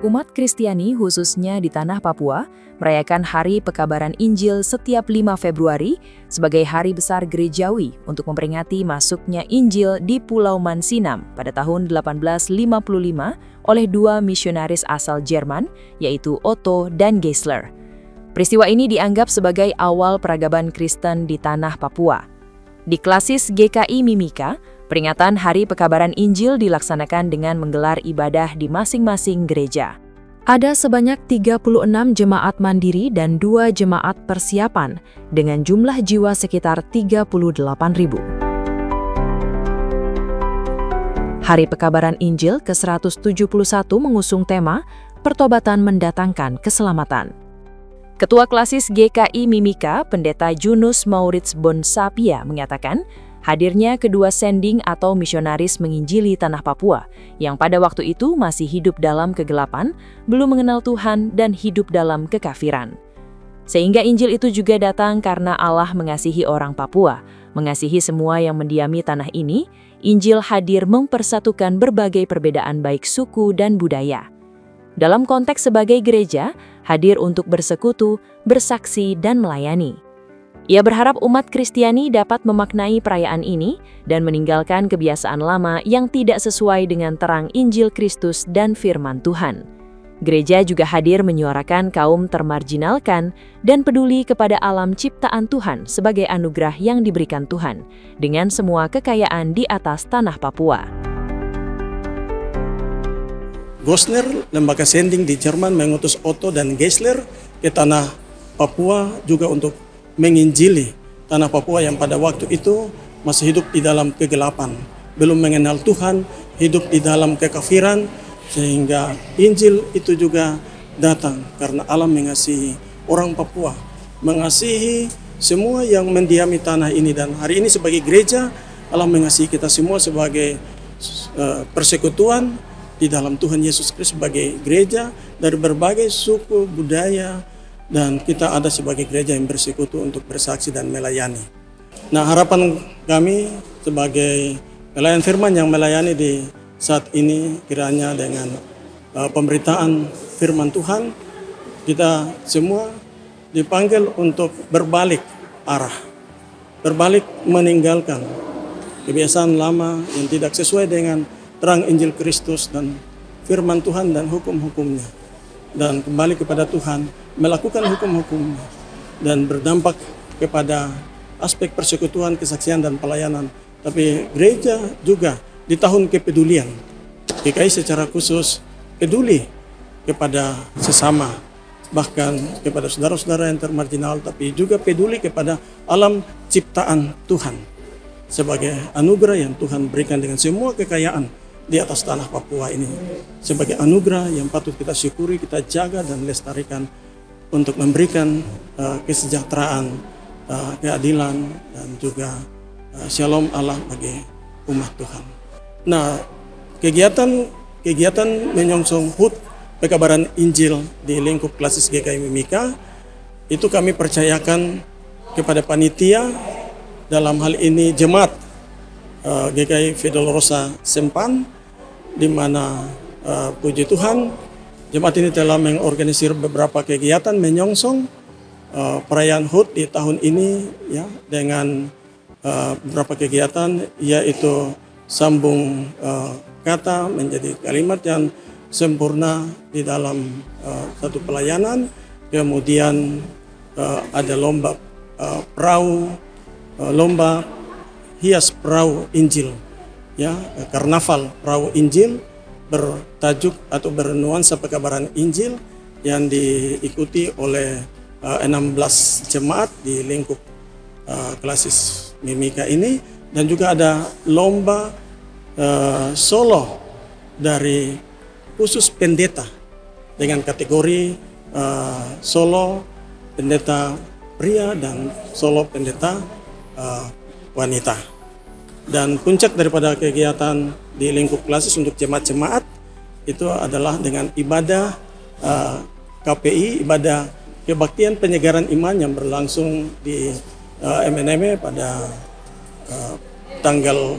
Umat Kristiani khususnya di tanah Papua merayakan Hari Pekabaran Injil setiap 5 Februari sebagai hari besar gerejawi untuk memperingati masuknya Injil di Pulau Mansinam pada tahun 1855 oleh dua misionaris asal Jerman, yaitu Otto dan Geisler. Peristiwa ini dianggap sebagai awal peradaban Kristen di tanah Papua. Di klasis GKI Mimika, peringatan Hari Pekabaran Injil dilaksanakan dengan menggelar ibadah di masing-masing gereja. Ada sebanyak 36 jemaat mandiri dan 2 jemaat persiapan dengan jumlah jiwa sekitar 38.000. Hari Pekabaran Injil ke-171 mengusung tema Pertobatan Mendatangkan Keselamatan. Ketua klasis GKI Mimika, Pendeta Junus Maurits Bonsapia mengatakan, hadirnya kedua sending atau misionaris menginjili tanah Papua yang pada waktu itu masih hidup dalam kegelapan, belum mengenal Tuhan dan hidup dalam kekafiran. Sehingga Injil itu juga datang karena Allah mengasihi orang Papua, mengasihi semua yang mendiami tanah ini. Injil hadir mempersatukan berbagai perbedaan baik suku dan budaya. Dalam konteks sebagai gereja, hadir untuk bersekutu, bersaksi, dan melayani. Ia berharap umat Kristiani dapat memaknai perayaan ini dan meninggalkan kebiasaan lama yang tidak sesuai dengan terang Injil Kristus dan firman Tuhan. Gereja juga hadir menyuarakan kaum termarginalkan dan peduli kepada alam ciptaan Tuhan sebagai anugerah yang diberikan Tuhan dengan semua kekayaan di atas tanah Papua. Gosner, lembaga sending di Jerman, mengutus Otto dan Geisler ke tanah Papua juga untuk menginjili tanah Papua yang pada waktu itu masih hidup di dalam kegelapan, belum mengenal Tuhan, hidup di dalam kekafiran, sehingga Injil itu juga datang karena Allah mengasihi orang Papua, mengasihi semua yang mendiami tanah ini. Dan hari ini sebagai gereja, Allah mengasihi kita semua sebagai persekutuan di dalam Tuhan Yesus Kristus, sebagai gereja dari berbagai suku, budaya, dan kita ada sebagai gereja yang bersekutu untuk bersaksi dan melayani. Nah, harapan kami sebagai pelayan firman yang melayani di saat ini, kiranya dengan pemberitaan firman Tuhan, kita semua dipanggil untuk berbalik arah, berbalik meninggalkan kebiasaan lama yang tidak sesuai dengan terang Injil Kristus dan firman Tuhan dan hukum-hukumnya, dan kembali kepada Tuhan, melakukan hukum-hukum dan berdampak kepada aspek persekutuan, kesaksian, dan pelayanan. Tapi gereja juga di tahun kepedulian, GKI secara khusus peduli kepada sesama, bahkan kepada saudara-saudara yang termarginal, tapi juga peduli kepada alam ciptaan Tuhan sebagai anugerah yang Tuhan berikan dengan semua kekayaan di atas tanah Papua ini, sebagai anugerah yang patut kita syukuri, kita jaga dan lestarikan untuk memberikan kesejahteraan, keadilan, dan juga shalom Allah bagi umat Tuhan. Nah, kegiatan menyongsong HUT Pekabaran Injil di lingkup klasis GKI Mimika itu kami percayakan kepada panitia, dalam hal ini jemaat GKI Fidolorosa Sempan, di mana puji Tuhan jemaat ini telah mengorganisir beberapa kegiatan menyongsong perayaan HUT di tahun ini, ya, dengan beberapa kegiatan, yaitu sambung kata menjadi kalimat yang sempurna di dalam satu pelayanan. Kemudian ada lomba perahu, lomba hias perahu Injil, ya, karnaval perahu Injil bertajuk atau bernuansa pekabaran Injil yang diikuti oleh 16 jemaat di lingkup klasis Mimika ini. Dan juga ada lomba solo dari khusus pendeta dengan kategori solo pendeta pria dan solo pendeta wanita. Dan puncak daripada kegiatan di lingkup klasis untuk jemaat-jemaat itu adalah dengan ibadah KPI, ibadah kebaktian penyegaran iman yang berlangsung di MNM pada tanggal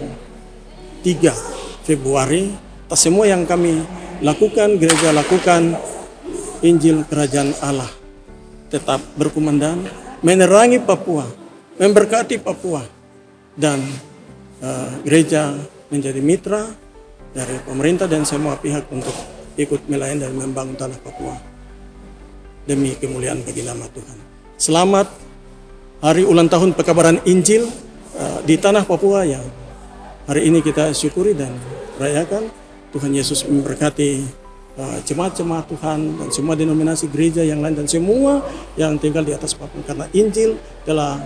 3 Februari. Semua yang kami gereja lakukan Injil Kerajaan Allah. Tetap berkumandang, menerangi Papua, memberkati Papua, dan gereja menjadi mitra dari pemerintah dan semua pihak untuk ikut melayani dan membangun tanah Papua demi kemuliaan bagi nama Tuhan. Selamat hari ulang tahun pekabaran Injil di tanah Papua yang hari ini kita syukuri dan rayakan. Tuhan Yesus memberkati jemaat-jemaat Tuhan dan semua denominasi gereja yang lain dan semua yang tinggal di atas Papua, karena Injil telah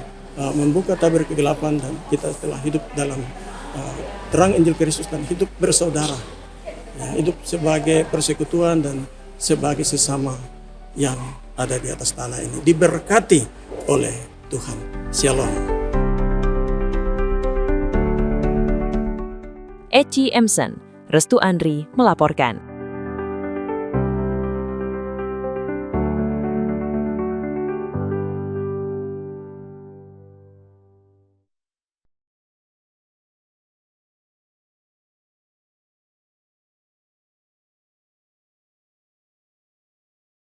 membuka tabir kegelapan dan kita telah hidup dalam terang Injil Kristus dan hidup bersaudara, hidup sebagai persekutuan dan sebagai sesama yang ada di atas tanah ini, diberkati oleh Tuhan. Shalom. Eci Emsen, Restu Andri melaporkan.